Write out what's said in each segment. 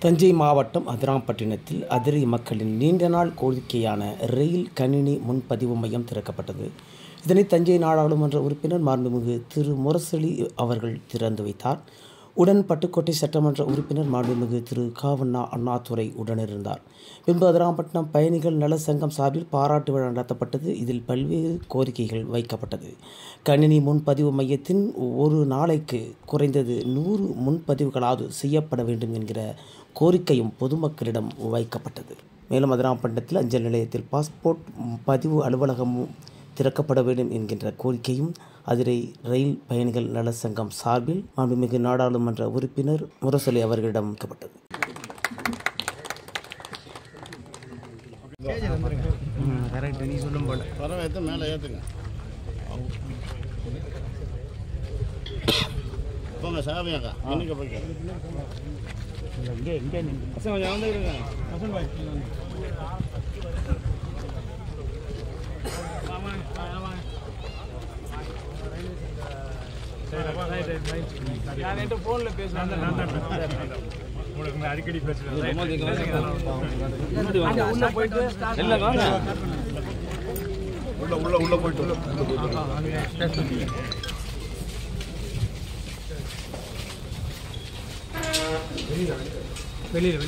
தஞ்சை மாவட்டம் அதிராம்பட்டினத்தில் அதிரி மக்களின் நீண்ட நாள் கோரிக்கையான ரயில் கணினி முன்பதிவு மையம் திறக்கப்பட்டது. இதனை தஞ்சை நாடாளுமன்ற உறுப்பினர் மாண்புமிகு திரு முரசொலி அவர்கள் திறந்து வைத்தார். உடன் பட்டுக்கோட்டை சட்டமன்ற உறுப்பினர் மாண்புமிகு திரு காவண்ணா அண்ணாதுரை உடனிருந்தார். பின்பு அதிராம்பட்டினம் பயணிகள் நல சங்கம் சார்பில் பாராட்டு விழா நடத்தப்பட்டது. இதில் பல்வேறு கோரிக்கைகள் வைக்கப்பட்டது. கணினி முன்பதிவு மையத்தின் ஒரு நாளைக்கு குறைந்தது 100 முன்பதிவுகளாவது செய்யப்பட வேண்டும் என்கிற கோரிக்கையும் பொதுமக்களிடம் வைக்கப்பட்டது. மேலும் அதிராம்பட்டினத்தில் அஞ்சல் நிலையத்தில் பாஸ்போர்ட் பதிவு அலுவலகமும் திறக்கப்பட வேண்டும் என்கின்ற கோரிக்கையும் அதிரை ரயில் பயணிகள் நல சங்கம் சார்பில் மாண்புமிகு நாடாளுமன்ற உறுப்பினர் முரசொலி அவர்களிடம் வைக்கப்பட்டது. அடிக்கடி உள்ள போயிட்டு வெளியில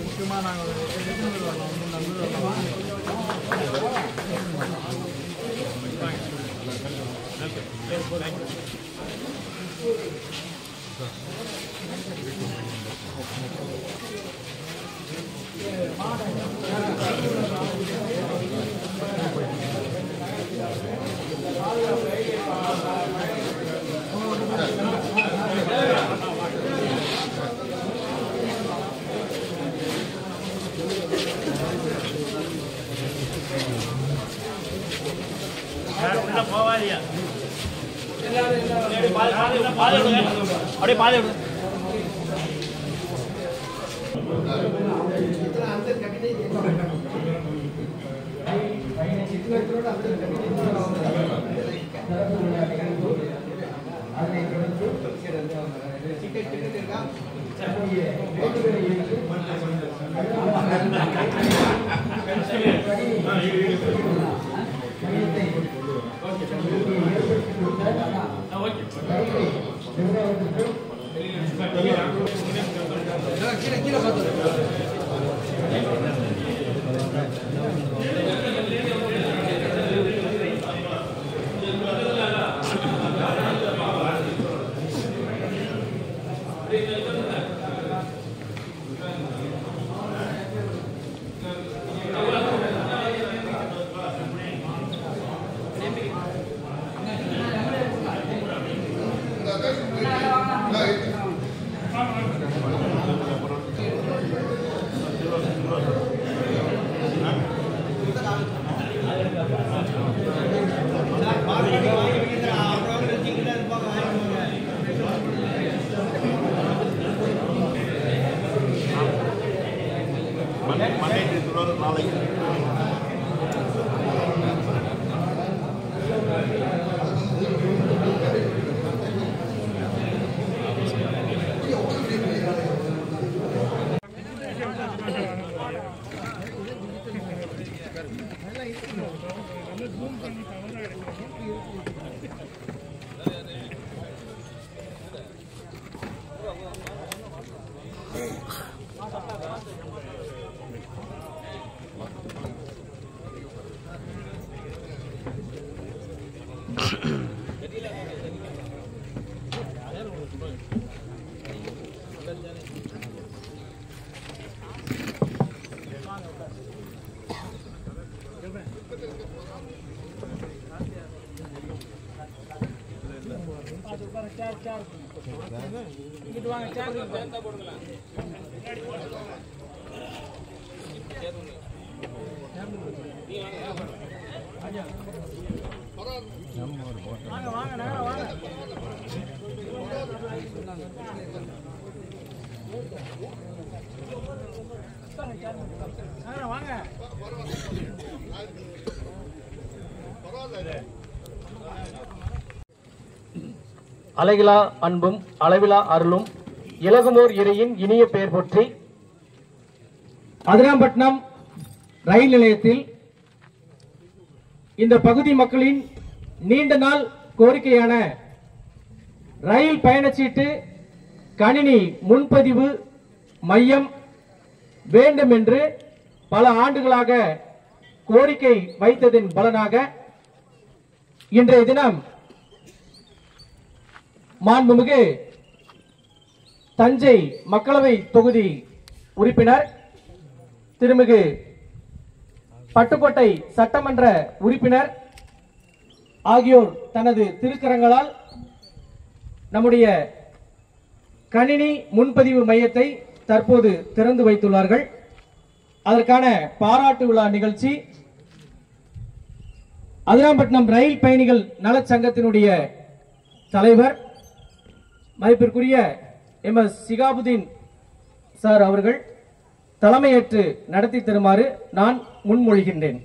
முக்கியமான போவாதியா அப்படியே பாதை அலைகிலா அன்பும் அளவிலா அருளும் இலகுமோர் இறையின் இனிய பெயர் போற்றி அதிராம்பட்டினம் ரயில் நிலையத்தில் இந்த பகுதி மக்களின் நீண்ட நாள் கோரிக்கையான ரயில் பயணச்சீட்டு கணினி முன்பதிவு மையம் வேண்டும் என்று பல ஆண்டுகளாக கோரிக்கை வைத்ததின் பலனாக இன்றைய தினம் மாண்புமிகு தஞ்சை மக்களவை தொகுதி உறுப்பினர் திருமிகு பட்டுக்கோட்டை சட்டமன்ற உறுப்பினர் ஆகியோர் தனது திருக்கரங்களால் நம்முடைய கணினி முன்பதிவு மையத்தை தற்போது திறந்து வைத்துள்ளார்கள். அதற்கான பாராட்டு விழா நிகழ்ச்சி அதிராம்பட்டினம் ரயில் பயணிகள் நலச்சங்கத்தினுடைய தலைவர் மதிப்பிற்குரிய எம்.எஸ். சிகாபுதீன் சார் அவர்கள் தலைமையேற்று நடத்தி தருமாறு நான் முன்மொழிகின்றேன்.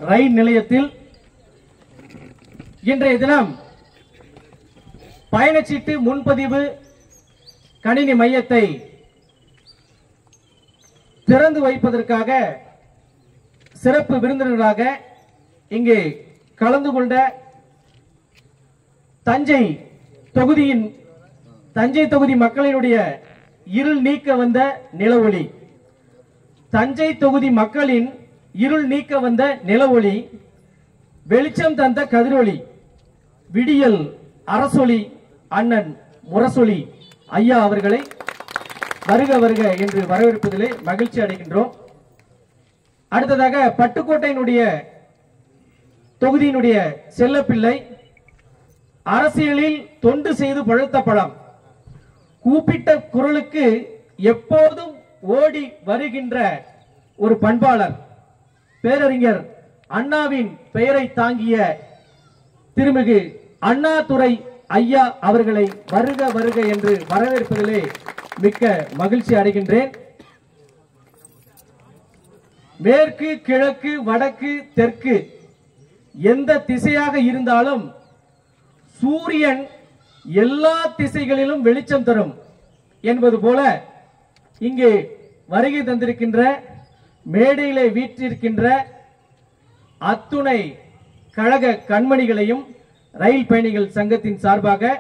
ரயில் நிலையத்தில் இன்றைய தினம் பயணச்சீட்டு முன்பதிவு கணினி மையத்தை திறந்து வைப்பதற்காக சிறப்பு விருந்தினராக இங்கே கலந்து கொண்ட தஞ்சை தொகுதி மக்களினுடைய இருள் நீக்க வந்த நிலவொளி, தஞ்சை தொகுதி மக்களின் இருள் நீக்க வந்த நிலவொளி, வெளிச்சம் தந்த கதிரொளி, விடியல் அரசொளி அண்ணன் முரசொலி ஐயா அவர்களை வருக வருக என்று வரவேற்பதிலே மகிழ்ச்சி அடைகின்றோம். அடுத்ததாக பட்டுக்கோட்டையினுடைய தொகுதியினுடைய செல்லப்பிள்ளை, அரசியலில் தொண்டு செய்து பழுத்த பழம், கூப்பிட்ட குரலுக்கு எப்போதும் ஓடி வருகின்ற ஒரு பண்பாளர், பேரறிஞர் அண்ணாவின் பெயரை தாங்கிய திருமிகு அண்ணாதுரை ஐயா அவர்களை வருக வருக என்று வரவேற்பதிலே மிக்க மகிழ்ச்சி அடைகின்றேன். மேற்கு கிழக்கு வடக்கு தெற்கு எந்த திசையாக இருந்தாலும் சூரியன் எல்லா திசைகளிலும் வெளிச்சம் தரும் என்பது போல இங்கே வருகை தந்திருக்கின்ற மேடையிலே வீற்றிருக்கின்ற அத்துணை கழக கண்மணிகளையும் ரயில் பயணிகள் சங்கத்தின் சார்பாக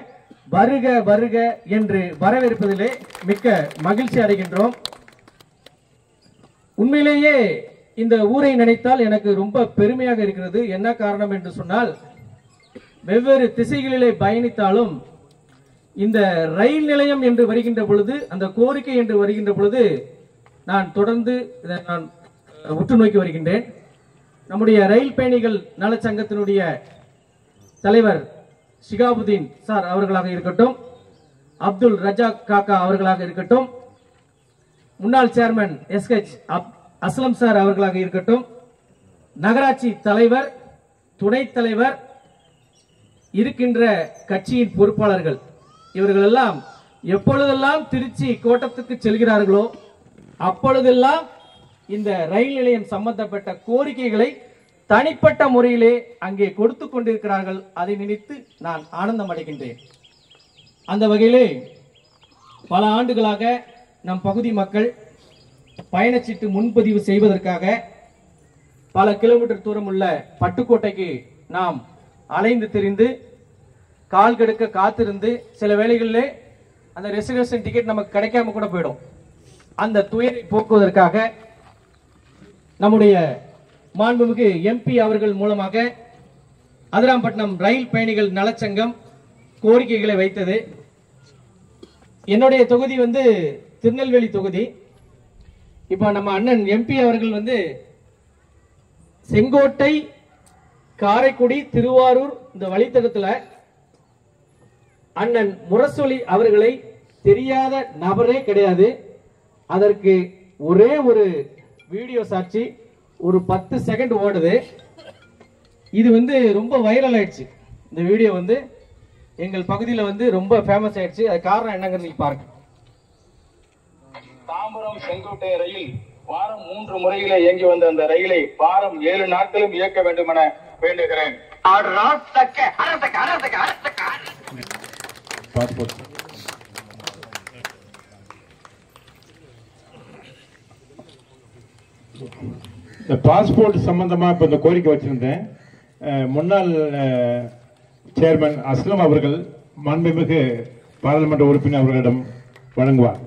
வருக வருக என்று வரவேற்பதிலே மிக்க மகிழ்ச்சி அடைகின்றோம். உண்மையிலேயே இந்த ஊரை நினைத்தால் எனக்கு ரொம்ப பெருமையாக இருக்கிறது. என்ன காரணம் என்று சொன்னால், வெவ்வேறு திசைகளிலே பயணித்தாலும் இந்த ரயில் நிலையம் என்று வருகின்ற பொழுது, அந்த கோரிக்கை என்று வருகின்ற பொழுது நான் தொடர்ந்து நான் உற்று நோக்கி வருகின்றேன். நம்முடைய ரயில் பயணிகள் நலச்சங்கத்தினுடைய தலைவர் ஷிகாபுதீன் சார் அவர்களாக இருக்கட்டும், அப்துல் ரஜாக் காக்கா அவர்களாக இருக்கட்டும், முன்னாள் சேர்மன் எஸ்.ஹெச். அஸ்லம் சார் அவர்களாக இருக்கட்டும், நகராட்சி தலைவர், துணைத் தலைவர், இருக்கின்ற கட்சியின் பொறுப்பாளர்கள், இவர்கள் எல்லாம் எப்பொழுதெல்லாம் திருச்சி கோட்டத்துக்கு செல்கிறார்களோ அப்பொழுதெல்லாம் இந்த ரயில் நிலையம் சம்பந்தப்பட்ட கோரிக்கைகளை தனிப்பட்ட முறையிலே அங்கே கொடுத்து கொண்டிருக்கிறார்கள். அதை நினைத்து நான் ஆனந்தம் அடைகின்றேன். அந்த வகையிலே பல ஆண்டுகளாக நம் பகுதி மக்கள் பயணச்சீட்டு முன்பதிவு செய்வதற்காக பல கிலோமீட்டர் தூரம் உள்ள பட்டுக்கோட்டைக்கு நாம் அலைந்து திரிந்து கால் கெடுக்க காத்திருந்து சில வேளைகளிலே அந்த ரிசர்வேஷன் டிக்கெட் நமக்கு கிடைக்காம கூட போயிடும். அந்த துயரை போக்குவதற்காக நம்முடைய மாண்புமிகு எம்பி அவர்கள் மூலமாக அதிராம்பட்டினம் ரயில் பயணிகள் நலச்சங்கம் கோரிக்கைகளை வைத்தது. என்னுடைய தொகுதி வந்து திருநெல்வேலி தொகுதி. இப்போ நம்ம அண்ணன் எம்பி அவர்கள் வந்து செங்கோட்டை, காரைக்குடி, திருவாரூர் இந்த வழித்தடத்தில் அண்ணன் முரசொலி அவர்களை தெரியாத நபரே கிடையாது. அதற்கு ஒரே ஒரு வீடியோ சாட்சி, ஒரு 10 செகண்ட் ஓடுது. இது வந்து ரொம்ப வைரல் ஆயிடுச்சு. இந்த வீடியோ வந்து எங்கள் பகுதியில் வந்து ரொம்ப ஃபேமஸ் ஆயிடுச்சு. அது காரணம் என்னங்கிறது பாருங்க. தாம்பரம் செங்கோட்டை ரயில் வாரம் 3 முறையில இயங்கி வந்த அந்த ரயிலை வாரம் 7 நாட்களும் இயக்க வேண்டும் என வேண்டுகிறேன். இந்த பாஸ்போர்ட் சம்பந்தமா இப்ப இந்த கோரிக்கை வச்சிருந்தேன். முன்னாள் சேர்மன் அஸ்லம் அவர்கள் மாண்புமிகு பாராளுமன்ற உறுப்பினர் அவர்களிடம் வழங்குவார்.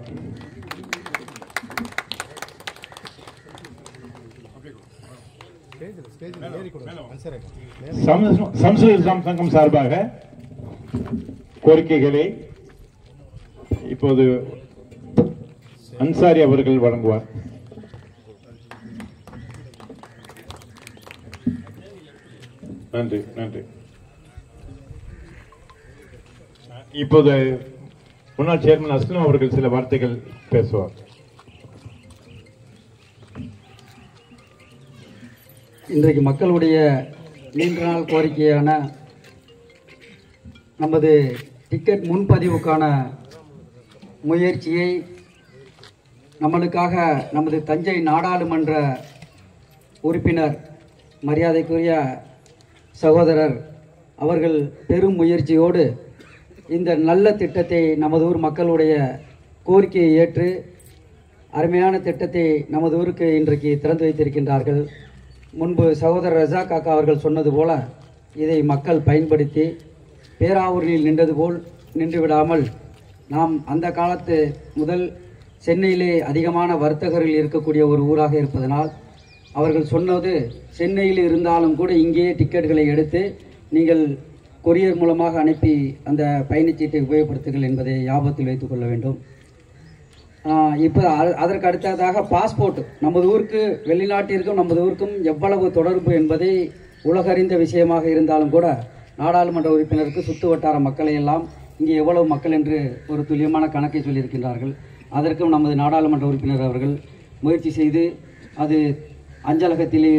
சம்சுல் இஸ்லாம் சங்கம் சார்பாக கோரிக்கைகளை இப்போது அன்சாரி அவர்கள் வழங்குவார். நன்றி நன்றி. இப்போது முன்னாள் சேர்மன் அஸ்லம் அவர்கள் சில வார்த்தைகள் பேசுவார். இன்றைக்கு மக்களுடைய நீண்ட நாள் கோரிக்கையான நமது டிக்கெட் முன்பதிவுக்கான முயற்சியை நம்மளுக்காக நமது தஞ்சை நாடாளுமன்ற உறுப்பினர் மரியாதைக்குரிய சகோதரர் அவர்கள் பெரும் முயற்சியோடு இந்த நல்ல திட்டத்தை நமது ஊர் மக்களுடைய கோரிக்கையை ஏற்று அருமையான திட்டத்தை நமது ஊருக்கு இன்றைக்கு திறந்து வைத்திருக்கின்றார்கள். முன்பு சகோதரர் ரஜா காக்கா அவர்கள் சொன்னது போல இதை மக்கள் பயன்படுத்தி பேராவூரில் நின்றது போல் நின்று விடாமல், நாம் அந்த காலத்து முதல் சென்னையிலே அதிகமான வர்த்தகர்கள் இருக்கக்கூடிய ஒரு ஊராக இருப்பதனால் அவர்கள் சொன்னது, சென்னையில் இருந்தாலும் கூட இங்கேயே டிக்கெட்டுகளை எடுத்து நீங்கள் கொரியர் மூலமாக அனுப்பி அந்த பயணச்சீட்டை உபயோகப்படுத்துங்கள் என்பதை ஞாபகத்தில் வைத்துக் கொள்ள வேண்டும். இப்போ அதற்கு அடுத்ததாக பாஸ்போர்ட், நமது ஊருக்கு வெளிநாட்டிற்கும் நமது ஊருக்கும் எவ்வளவு தொடர்பு என்பதை உலகறிந்த விஷயமாக இருந்தாலும் கூட நாடாளுமன்ற உறுப்பினருக்கு சுற்று வட்டார மக்களை எல்லாம் இங்கே எவ்வளவு மக்கள் என்று ஒரு துல்லியமான கணக்கை சொல்லியிருக்கின்றார்கள். அதற்கும் நமது நாடாளுமன்ற உறுப்பினர் அவர்கள் முயற்சி செய்து அது அஞ்சலகத்திலே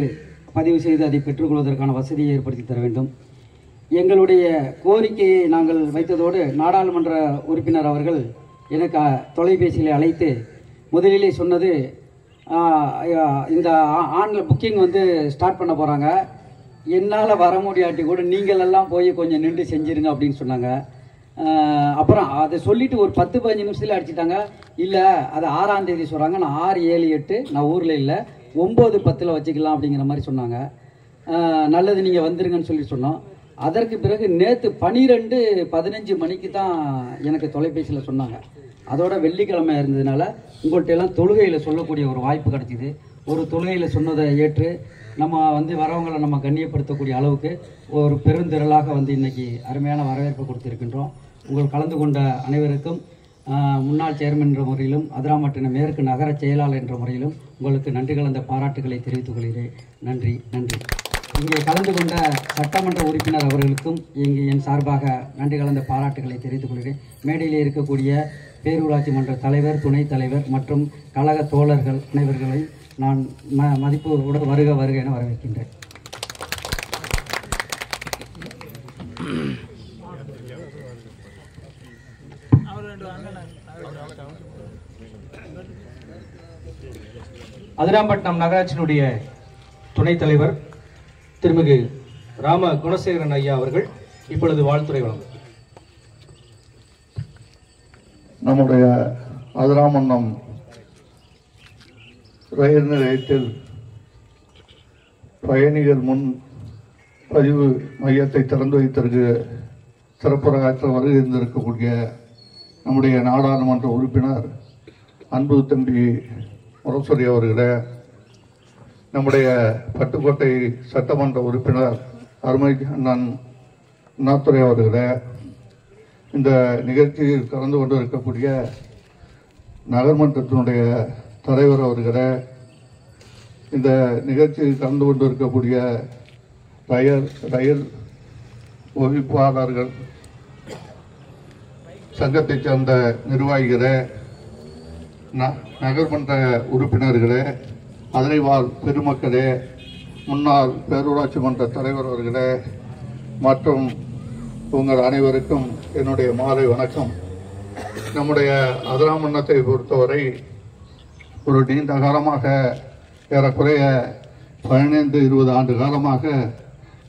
பதிவு செய்து அதை பெற்றுக்கொள்வதற்கான வசதியை ஏற்படுத்தி தர வேண்டும். எங்களுடைய கோரிக்கையை நாங்கள் வைத்ததோடு நாடாளுமன்ற உறுப்பினர் அவர்கள் எனக்கு தொலைபேசியில் அழைத்து முதலிலே சொன்னது, இந்த ஆன்லைன் புக்கிங் வந்து ஸ்டார்ட் பண்ண போகிறாங்க, என்னால் வர முடியாட்டி கூட நீங்கள் எல்லாம் போய் கொஞ்சம் நின்று செஞ்சிருங்க அப்படின்னு சொன்னாங்க. அப்புறம் அதை சொல்லிவிட்டு ஒரு 10-15 நிமிஷத்தில் அடிச்சிட்டாங்க. இல்லை, அது 6ஆம் தேதி சொல்கிறாங்க, நான் 6, 7, 8 நான் ஊரில் இல்லை, 9, 10 வச்சுக்கலாம் அப்படிங்கிற மாதிரி சொன்னாங்க. நல்லது, நீங்கள் வந்துருங்கன்னு சொல்லி சொன்னோம். அதற்கு பிறகு நேற்று 12:15 மணிக்கு தான் எனக்கு தொலைபேசியில் சொன்னாங்க. அதோட வெள்ளிக்கிழமை இருந்ததுனால உங்கள்கிட்ட எல்லாம் தொழுகையில் சொல்லக்கூடிய ஒரு வாய்ப்பு கிடைச்சிது. ஒரு தொழுகையில் சொன்னதை ஏற்று நம்ம வந்து வரவங்களை நம்ம கண்ணியப்படுத்தக்கூடிய அளவுக்கு ஒரு பெருந்திரளாக வந்து இன்றைக்கி அருமையான வரவேற்பு கொடுத்துருக்கின்றோம். உங்கள் கலந்து கொண்ட அனைவருக்கும் முன்னாள் சேர்மன் என்ற முறையிலும் அதிராம்பட்டினம் மேற்கு நகர செயலாளர் என்ற முறையிலும் உங்களுக்கு நன்றி கலந்த பாராட்டுகளை தெரிவித்துக் கொள்கிறேன். நன்றி நன்றி. இங்கே கலந்து கொண்ட சட்டமன்ற உறுப்பினர் அவர்களுக்கும் என் சார்பாக நன்றி கலந்த பாராட்டுகளை தெரிவித்துக் கொள்கிறேன். மேடையில் இருக்கக்கூடிய பேரூராட்சி மன்ற தலைவர், துணைத் தலைவர் மற்றும் கழக தோழர்கள் அனைவர்களை நான் மதிப்போடு வருக வருக என வரவேற்கின்றேன். அதிராம்பட்டினம் நகராட்சியினுடைய துணைத் தலைவர் திருமிகு ராம குணசேகரன் ஐயா அவர்கள் இப்பொழுது வாழ்த்துரை வழங்கும். நம்முடைய அதிராம்பட்டினம் ரயில் நிலையத்தில் பயணிகள் முன் பதிவு மையத்தை திறந்து வைத்திருக்க சிறப்புரையாற்ற வருகின்றிருக்கக்கூடிய நம்முடைய நாடாளுமன்ற உறுப்பினர் அன்பு தம்பி முரசொலி அவர்களே, நம்முடைய பட்டுக்கோட்டை சட்டமன்ற உறுப்பினர் அருமை அண்ணன் அண்ணாதுரை அவர்களே, இந்த நிகழ்ச்சியில் கலந்து கொண்டு இருக்கக்கூடிய நகர்மன்றத்தினுடைய தலைவர் அவர்களே, இந்த நிகழ்ச்சியில் கலந்து கொண்டு இருக்கக்கூடிய ரயில் ஒழிப்பாளர்கள் சங்கத்தைச் சேர்ந்த நிர்வாகிகளே, நகர்மன்ற உறுப்பினர்களே, அதனைவாழ் பெருமக்களே, முன்னாள் பேரூராட்சி மன்ற தலைவர் அவர்களே மற்றும் உங்கள் அனைவருக்கும் என்னுடைய மாலை வணக்கம். நம்முடைய அதிராமண்ணத்தை பொறுத்தவரை ஒரு நீண்ட காலமாக, ஏறக்குறைய 15-20 ஆண்டு காலமாக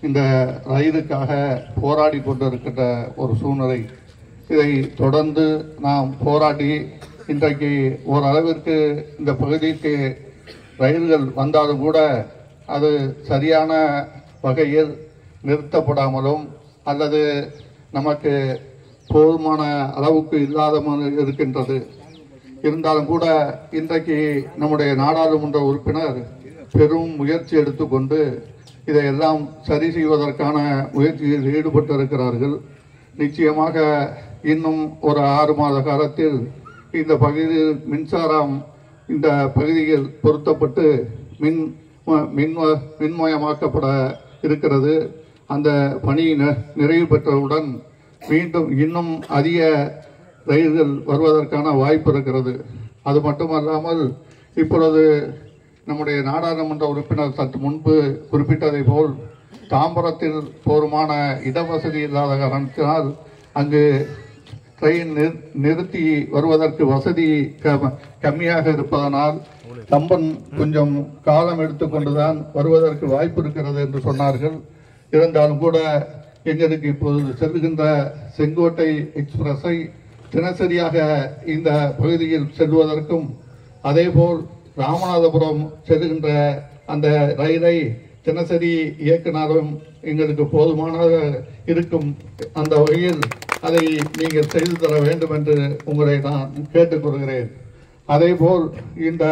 இந்த ரயிலுக்காக போராடி கொண்டிருக்கின்ற ஒரு சூழ்நிலை. இதை தொடர்ந்து நாம் போராடி இன்றைக்கு ஓரளவிற்கு இந்த பகுதிக்கு ரயில்கள் வந்தாலும் கூட அது சரியான வகையில் நிறுத்தப்படாமலும் அல்லது நமக்கு போதுமான அளவுக்கு இல்லாத இருக்கின்றது. இருந்தாலும் கூட இன்றைக்கு நம்முடைய நாடாளுமன்ற உறுப்பினர் பெரும் முயற்சி எடுத்துக்கொண்டு இதையெல்லாம் சரி செய்வதற்கான முயற்சியில் ஈடுபட்டிருக்கிறார்கள். நிச்சயமாக இன்னும் ஒரு 6 மாத காலத்தில் இந்த பகுதியில் மின்சாரம் இந்த பகுதியில் பொருத்தப்பட்டு மின்மயமாக்கப்பட இருக்கிறது. அந்த பணி நிறைவு பெற்றவுடன் மீண்டும் இன்னும் அதிக ரயில்கள் வருவதற்கான வாய்ப்பு இருக்கிறது. அது மட்டுமல்லாமல் இப்பொழுது நம்முடைய நாடாளுமன்ற உறுப்பினர் சற்று முன்பு குறிப்பிட்டதை போல் தாம்பரத்தில் போதுமான இடவசதி இல்லாத காரணத்தினால் அங்கு ட்ரெயின் நிறுத்தி வருவதற்கு வசதி கம்மியாக இருப்பதனால் கம்பன் கொஞ்சம் காலம் எடுத்துக்கொண்டுதான் வருவதற்கு வாய்ப்பு இருக்கிறது என்று சொன்னார்கள். இருந்தாலும் கூட எங்களுக்கு இப்போது செல்கின்ற செங்கோட்டை எக்ஸ்பிரஸை தினசரியாக இந்த பகுதியில் செல்வதற்கும் அதேபோல் ராமநாதபுரம் செல்கின்ற அந்த ரயிலை தினசரி இயக்கினாலும் எங்களுக்கு போதுமானதாக இருக்கும். அந்த வகையில் அதை நீங்கள் செய்து தர வேண்டும் என்று உங்களை நான் கேட்டுக்கொள்கிறேன். அதேபோல் இந்த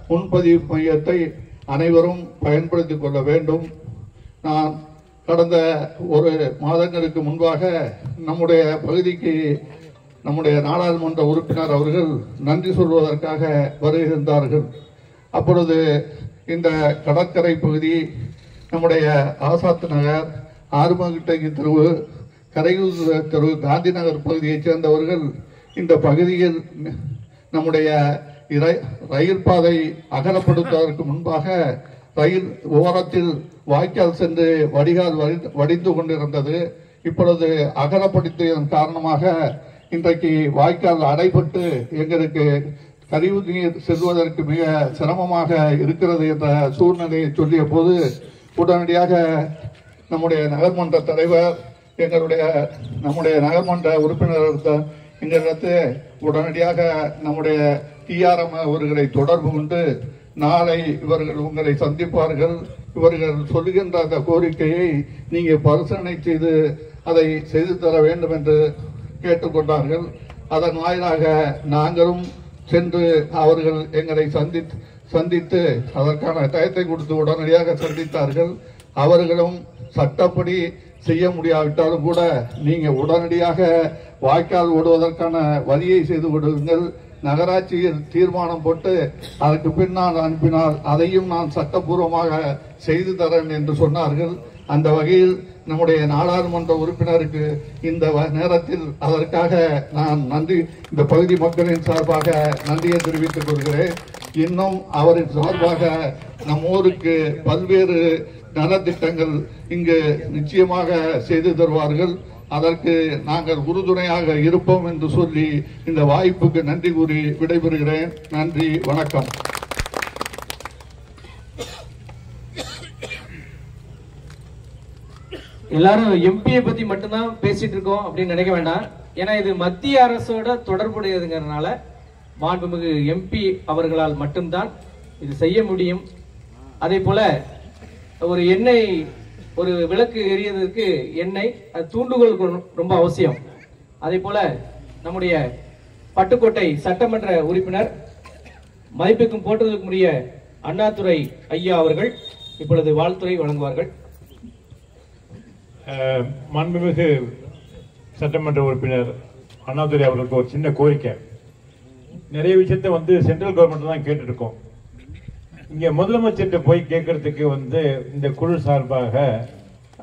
முன்பதிவு மையத்தை அனைவரும் பயன்படுத்திக் கொள்ள வேண்டும். நான் கடந்த ஒரு மாதங்களுக்கு முன்பாக நம்முடைய பகுதிக்கு நம்முடைய நாடாளுமன்ற உறுப்பினர் அவர்கள் நன்றி சொல்வதற்காக வருகின்றார்கள். அப்பொழுது இந்த கடற்கரை பகுதி, நம்முடைய ஆசாத் நகர், ஆறுமுகட்டகி தெருவு, கரையூர் தெரு, காந்தி நகர் பகுதியைச் சேர்ந்தவர்கள் இந்த பகுதியில் நம்முடைய ரயில் பாதை அகலப்படுத்துவதற்கு முன்பாக ரயில் ஓரத்தில் வாய்க்கால் சென்று வடிகால் வடிந்து கொண்டிருந்தது. இப்பொழுது அகலப்படுத்தியதன் காரணமாக இன்றைக்கு வாய்க்கால் அடைபட்டு எங்களுக்கு கழிவு நீர் செல்வதற்கு மிக சிரமமாக இருக்கிறது என்ற சூழ்நிலையை சொல்லிய போது உடனடியாக நம்முடைய நகர்மன்ற தலைவர் நம்முடைய நகர்மன்ற உறுப்பினர் எங்களிடத்து உடனடியாக நம்முடைய டிஆர்எம் அவர்களை தொடர்பு கொண்டு நாளை இவர்கள் உங்களை சந்திப்பார்கள், இவர்கள் சொல்லுகின்ற அந்த கோரிக்கையை நீங்கள் பரிசீலனை செய்து அதை செய்து தர வேண்டும் என்று கேட்டுக்கொண்டார்கள். அதன் வாயிலாக நாங்களும் சென்று அவர்கள் எங்களை சந்தித்து அதற்கான டயத்தை கொடுத்து உடனடியாக சந்தித்தார்கள். அவர்களும் சட்டப்படி செய்ய முடியாவிட்டாலும் கூட நீங்க உடனடியாக வாய்க்கால் ஓடுவதற்கான வழியை செய்து கொடுங்கள், நகராட்சியில் தீர்மானம் போட்டு அதற்கு பின்னால் அனுப்பினால் அதையும் நான் சட்டப்பூர்வமாக செய்து தரேன் என்று சொன்னார்கள். அந்த வகையில் நம்முடைய நாடாளுமன்ற உறுப்பினருக்கு இந்த நேரத்தில் அதற்காக நான் இந்த பகுதி மக்களின் சார்பாக நன்றியை தெரிவித்துக் கொள்கிறேன். இன்னும் அவரின் சார்பாக நம்மூருக்கு பல்வேறு நலத்திட்டங்கள் இங்கு நிச்சயமாக செய்து தருவார்கள். அதற்கு நாங்கள் உறுதுணையாக இருப்போம் என்று சொல்லி இந்த வாய்ப்புக்கு நன்றி கூறி விடைபெறுகிறேன். நன்றி, வணக்கம். எல்லாரும் எம்பியை பத்தி மட்டும்தான் பேசிட்டு இருக்கோம் அப்படின்னு நினைக்க வேண்டாம். ஏன்னா இது மத்திய அரசோட தொடர்புடையதுங்கிறதுனால மாண்புமிகு எம்பி அவர்களால் மட்டும்தான் இது செய்ய முடியும். அதே போல ஒரு விளக்கு எரியறதுக்கு எண்ணெய், அது தூண்டுகோல் ரொம்ப அவசியம். அதே போல நம்முடைய பட்டுக்கோட்டை சட்டமன்ற உறுப்பினர் மதிப்புக்கும் போற்றுதலுக்கும் உரிய அண்ணாதுரை ஐயா அவர்கள் இப்பொழுது வாழ்த்துரை வழங்குவார்கள். மாண்புமிகு சட்டமன்ற உறுப்பினர் அண்ணாதுரை அவர்களுக்கு ஒரு சின்ன கோரிக்கை. நிறைய விஷயத்த சென்ட்ரல் கவர்மெண்ட் தான் கேட்டு இருக்கோம். இங்க முதலமைச்சர்கிட்ட போய் கேட்கறதுக்கு இந்த குழு சார்பாக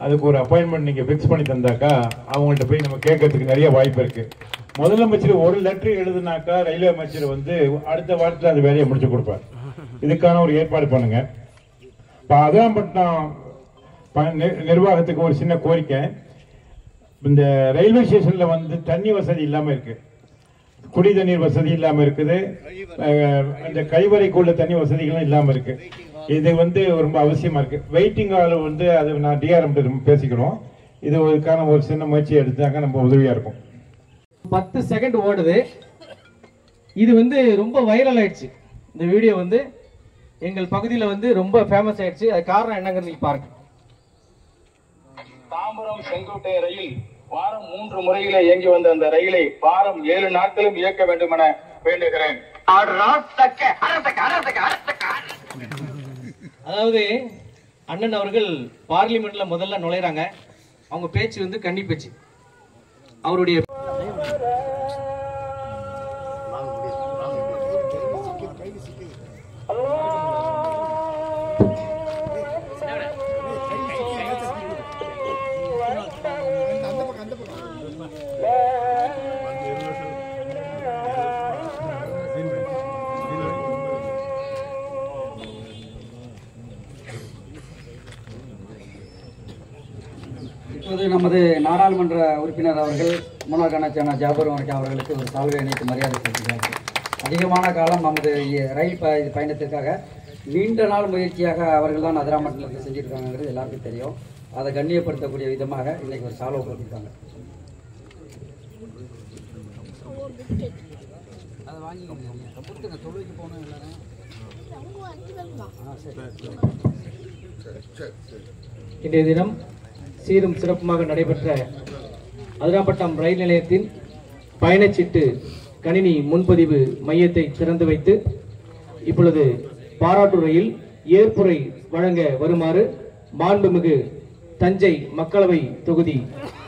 அதுக்கு ஒரு அப்பாயின்மெண்ட் நீங்க பிக்ஸ் பண்ணி தந்தாக்கா அவங்கள்ட்ட போய் நம்ம கேட்கறதுக்கு நிறைய வாய்ப்பு இருக்கு. முதலமைச்சர் ஒரு லெட்டர் எழுதுனாக்கா ரயில்வே அமைச்சர் அடுத்த வாரத்தில் அந்த வேலையை முடிச்சு கொடுப்பார். இதுக்கான ஒரு ஏற்பாடு பண்ணுங்க. இப்ப அதிராம்பட்டினம் நிர்வாகத்துக்கு ஒரு சின்ன கோரிக்கை. இந்த ரயில்வே ஸ்டேஷன்ல தண்ணி வசதி இல்லாம இருக்கு, குடி தண்ணீர் வசதி இல்லாம இருக்குது, அந்த கழிவறைக்குள்ள தண்ணி வசதிகளும் இல்லாம இருக்கு. இது ரொம்ப அவசியமா இருக்கு. வெயிட்டிங் ஹால் அது நான் டிஆர்எம் பேசிக்கிறோம். இதுக்கான ஒரு சின்ன முயற்சி எடுத்தாக்க நம்ம உதவியா இருக்கும். 10 செகண்ட் ஓடுது. இது ரொம்ப வைரல் ஆயிடுச்சு. இந்த வீடியோ எங்கள் பகுதியில் ரொம்ப ஃபேமஸ் ஆயிடுச்சு. அது காரணம் என்னங்கிறது பாருங்க. தாம்பரம் செங்கோட்டை ரயில் வாரம் 3 முறையில இயங்கி வந்த அந்த ரயிலை வாரம் 7 நாட்களும் இயக்க வேண்டும் என வேண்டுகிறேன். அதாவது அண்ணன் அவர்கள் பார்லிமெண்ட்ல முதல்ல நுழைறாங்க. அவங்க பேச்சு கன்னி பேச்சு. அவருடைய இப்போது நமது நாடாளுமன்ற உறுப்பினர் அவர்கள் முன்னாள் கணக்கான ஜாபர் அவர்களுக்கு ஒரு சால்வை அணிவித்து மரியாதை செலுத்துகிறார்கள். அதிகமான காலம் நமது ரயில் பயணத்திற்காக நீண்ட நாள் முயற்சியாக அவர்கள் தான் அதிராம்பட்டினத்தில் செஞ்சுருக்காங்கிறது எல்லாருக்கும் தெரியும். அதை கண்ணியப்படுத்தக்கூடிய விதமாக இன்னைக்கு ஒரு சால்வை கொடுத்துருக்காங்க. அதை வாங்கிக்கோங்க. தொழுவிக்கு போகணும் எல்லாரும். இன்றைய தினம் சீரும் சிறப்புமாக நடைபெற்ற அதிராம்பட்டினம் ரயில் நிலையத்தின் பயணச்சீட்டு கணினி முன்பதிவு மையத்தை திறந்து வைத்து இப்பொழுது பாராட்டுரையில் ஏற்புரை வழங்க வருமாறு மாண்புமிகு தஞ்சை மக்களவை தொகுதி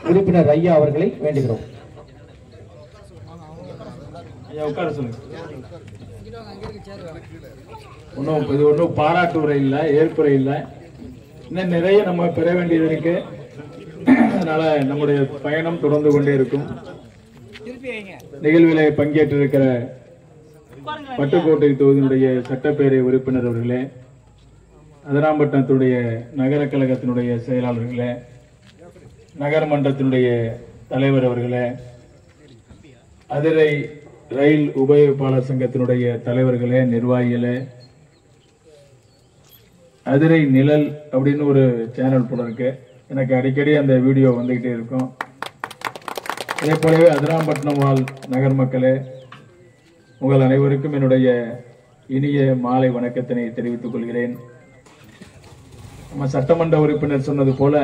உறுப்பினர் ஐயா அவர்களை வேண்டுகிறோம். உட்கார சொல்லுங்க. இது ஒன்றும் பாராட்டுரை இல்லை, ஏற்புரை இல்லை. இன்னும் நிறைய நம்ம பெற வேண்டியது இருக்கு. அதனால நம்முடைய பயணம் தொடர்ந்து கொண்டே இருக்கும். நிகழ்விலே பங்கேற்றிருக்கிற பட்டுக்கோட்டை தொகுதியினுடைய சட்டப்பேரவை உறுப்பினர் அவர்களே, அதிராம்பட்டினத்துடைய நகர கழகத்தினுடைய செயலாளர்களே, நகர்மன்றத்தினுடைய தலைவர் அவர்களே, அதிரை ரயில் உபயோகிப்பாளர் சங்கத்தினுடைய தலைவர்களே, நிர்வாகிகளே, அதிரை நிழல் அப்படின்னு ஒரு சேனல் போல இருக்கு. எனக்கு அடிக்கடி அந்த வீடியோ வந்துகிட்டே இருக்கும். அதே போலவே அதிராம்பட்டினம் வாழ் நகர் மக்களே, உங்கள் அனைவருக்கும் என்னுடைய இனிய மாலை வணக்கத்தினை தெரிவித்துக் கொள்கிறேன். நம்ம சட்டமன்ற உறுப்பினர் சொன்னது போல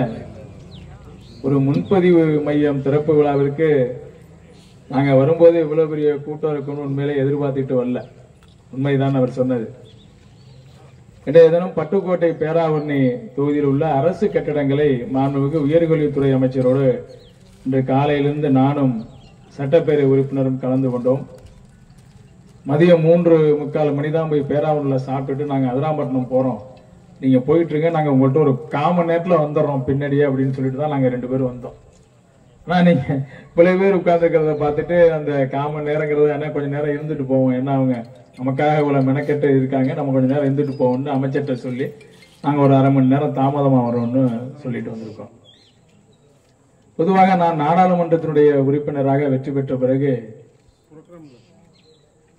ஒரு முன்பதிவு மையம் திறப்பு விழாவிற்கு நாங்க வரும்போது இவ்வளவு பெரிய கூட்டம் இருக்குன்னு உண்மையிலே எதிர்பார்த்துட்டு வரல. உண்மைதான் அவர் சொன்னது. இன்றைய தினம் பட்டுக்கோட்டை பேராவூரணி தொகுதியில் உள்ள அரசு கட்டடங்களை மாண்புமிகு உயர்கல்வித்துறை அமைச்சரோடு இன்று காலையிலிருந்து நானும் சட்டப்பேரவை உறுப்பினரும் கலந்து கொண்டோம். மதியம் 3:45 மணிதான் போய் பேராவூரில் சாப்பிட்டுட்டு நாங்கள் அதிராம்பட்டினம் போறோம், நீங்க போயிட்டு இருங்க, நாங்க உங்கள்கிட்ட ஒரு 1/4 மணி நேரத்தில் வந்துடுறோம் பின்னாடியே அப்படின்னு சொல்லிட்டு தான் நாங்கள் 2 பேரும் வந்தோம். ஆனால் நீங்க இவ்வளவு பேர் உட்கார்ந்துருக்கிறத பார்த்துட்டு அந்த 1/4 மணி நேரங்கிறது என்ன கொஞ்சம் நேரம் இருந்துட்டு போவோம், ஏன்னா அவங்க நமக்காக இவ்வளவு மெனக்கெட்டு இருக்காங்க, நம்ம கொஞ்சம் நேரம் இருந்துட்டு போவோம்னு அமைச்சர்கிட்ட சொல்லி நாங்கள் ஒரு 1/2 மணி நேரம் தாமதமாக வரோம்னு சொல்லிட்டு வந்திருக்கோம். பொதுவாக நான் நாடாளுமன்றத்தினுடைய உறுப்பினராக வெற்றி பெற்ற பிறகு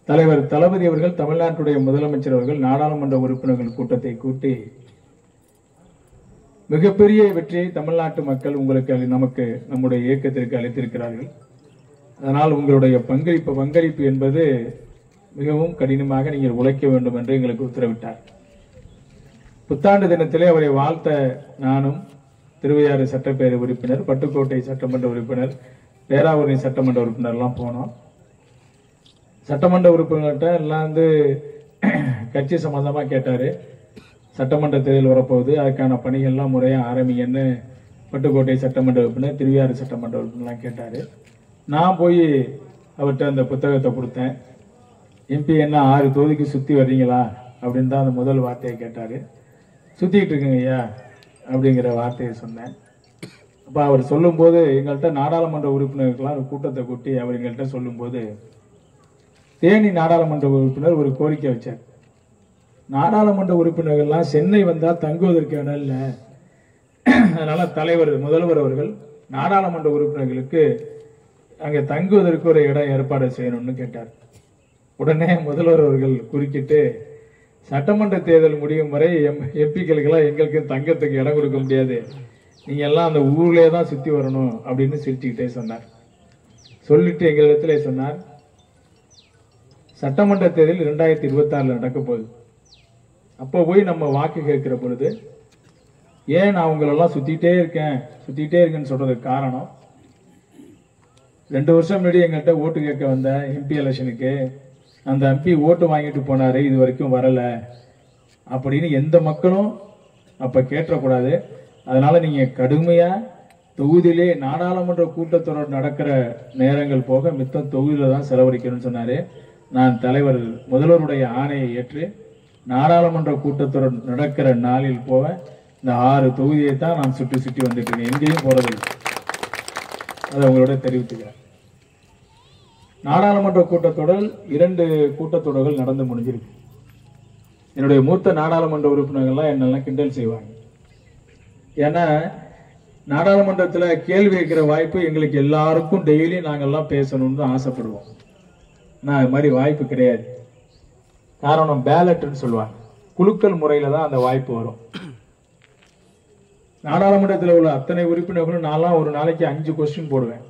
தலைவர் தளபதி அவர்கள் தமிழ்நாட்டுடைய முதலமைச்சர் அவர்கள் நாடாளுமன்ற உறுப்பினர்கள் கூட்டத்தை கூட்டி மிகப்பெரிய வெற்றியை தமிழ்நாட்டு மக்கள் உங்களுக்கு நமக்கு நம்முடைய இயக்கத்திற்கு அளித்திருக்கிறார்கள். அதனால் உங்களுடைய பங்களிப்பு என்பது மிகவும் கடினமாக நீங்கள் உழைக்க வேண்டும் என்று எங்களுக்கு உத்தரவிட்டார். புத்தாண்டு தினத்திலே அவரை வாழ்த்த நானும் திருவையாறு சட்டப்பேரவை உறுப்பினர், பட்டுக்கோட்டை சட்டமன்ற உறுப்பினர், பேராவூரணி சட்டமன்ற உறுப்பினர் எல்லாம் போனோம். சட்டமன்ற உறுப்பினர்கிட்ட எல்லாம் வந்து கட்சி சம்பந்தமா கேட்டாரு. சட்டமன்ற தேர்தல் வரப்போகுது, அதுக்கான பணிகள்லாம் முறையாக ஆரம்பிங்கன்னு பட்டுக்கோட்டை சட்டமன்ற உறுப்பினர், திருவையாறு சட்டமன்ற உறுப்பினர்லாம் கேட்டார். நான் போய் அவர்கிட்ட அந்த புத்தகத்தை கொடுத்தேன். எம்பி என்ன 6 தொகுதிக்கு சுற்றி வர்றீங்களா அப்படின்னு தான் அந்த முதல் வார்த்தையை கேட்டார். சுற்றிக்கிட்டு இருக்குங்க ஐயா அப்படிங்கிற வார்த்தையை சொன்னேன். அப்போ அவர் சொல்லும்போது எங்கள்கிட்ட நாடாளுமன்ற உறுப்பினர்கள்லாம் ஒரு கூட்டத்தை கூட்டி அவர் எங்கள்கிட்ட சொல்லும்போது தேனி நாடாளுமன்ற உறுப்பினர் ஒரு கோரிக்கை வச்சார். நாடாளுமன்ற உறுப்பினர்கள்லாம் சென்னை வந்தால் தங்குவதற்கு இடம் இல்லை, அதனால முதல்வர் அவர்கள் நாடாளுமன்ற உறுப்பினர்களுக்கு அங்கே தங்குவதற்கு ஒரு இடம் ஏற்பாடு செய்யணும்னு கேட்டார். உடனே முதல்வர் அவர்கள் குறுக்கிட்டு, சட்டமன்ற தேர்தல் முடியும் வரை எம்பிக்களுக்கெல்லாம் எங்களுக்கு தங்கத்துக்கு இடம் கொடுக்க முடியாது, நீங்க எல்லாம் அந்த ஊர்லயே தான் சுத்தி வரணும் அப்படின்னு சிரிச்சுக்கிட்டே சொன்னார். சொல்லிட்டு எங்களிடத்துல சொன்னார், சட்டமன்ற தேர்தல் 2026 நடக்க போகுது. அப்போ போய் நம்ம வாக்கு கேட்கிற பொழுது ஏன் நான் உங்களெல்லாம் சுத்திட்டே இருக்கேன்னு சொல்றதுக்கு காரணம், 2 வருஷம் முன்னாடி எங்கள்கிட்ட ஓட்டு கேட்க வந்த எம்பி எலெக்ஷனுக்கு அந்த எம்பி ஓட்டு வாங்கிட்டு போனாரு, இது வரைக்கும் வரல அப்படின்னு எந்த மக்களும் அப்ப கேட்டக்கூடாது. அதனால நீங்க கடுமையா தொகுதியிலே நாடாளுமன்ற கூட்டத்தொடர் நடக்கிற நேரங்கள் போக மித்தம் தொகுதியில தான் செலவழிக்கணும்னு சொன்னாரு. நான் முதல்வருடைய ஆணையை ஏற்று நாடாளுமன்ற கூட்டத்தொடர் நடக்கிற நாளில் போக இந்த 6 தொகுதியை தான் நான் சுற்றி வந்துட்டு இருக்கேன், எங்கேயும் போறதில்லை. அதை உங்களோட தெரிவித்துக்கிறேன். நாடாளுமன்ற கூட்டத்தொடர் 2 கூட்டத்தொடர்கள் நடந்து முடிஞ்சிருக்கு. என்னுடைய மூத்த நாடாளுமன்ற உறுப்பினர்கள்லாம் என்னெல்லாம் கிண்டல் செய்வாங்க. ஏன்னா நாடாளுமன்றத்தில் கேள்வி கேட்கிற வாய்ப்பு எங்களுக்கு எல்லாருக்கும் டெய்லி நாங்கள்லாம் பேசணும்னு ஆசைப்படுவோம். நான் அது மாதிரி வாய்ப்பு கிடையாது. காரணம் பேலட்னு சொல்லுவாங்க, குலுக்கல் முறையில தான் அந்த வாய்ப்பு வரும். நாடாளுமன்றத்தில் உள்ள அத்தனை உறுப்பினர்களும் நான்லாம் ஒரு நாளைக்கு 5 கொஸ்டின் போடுவேன்.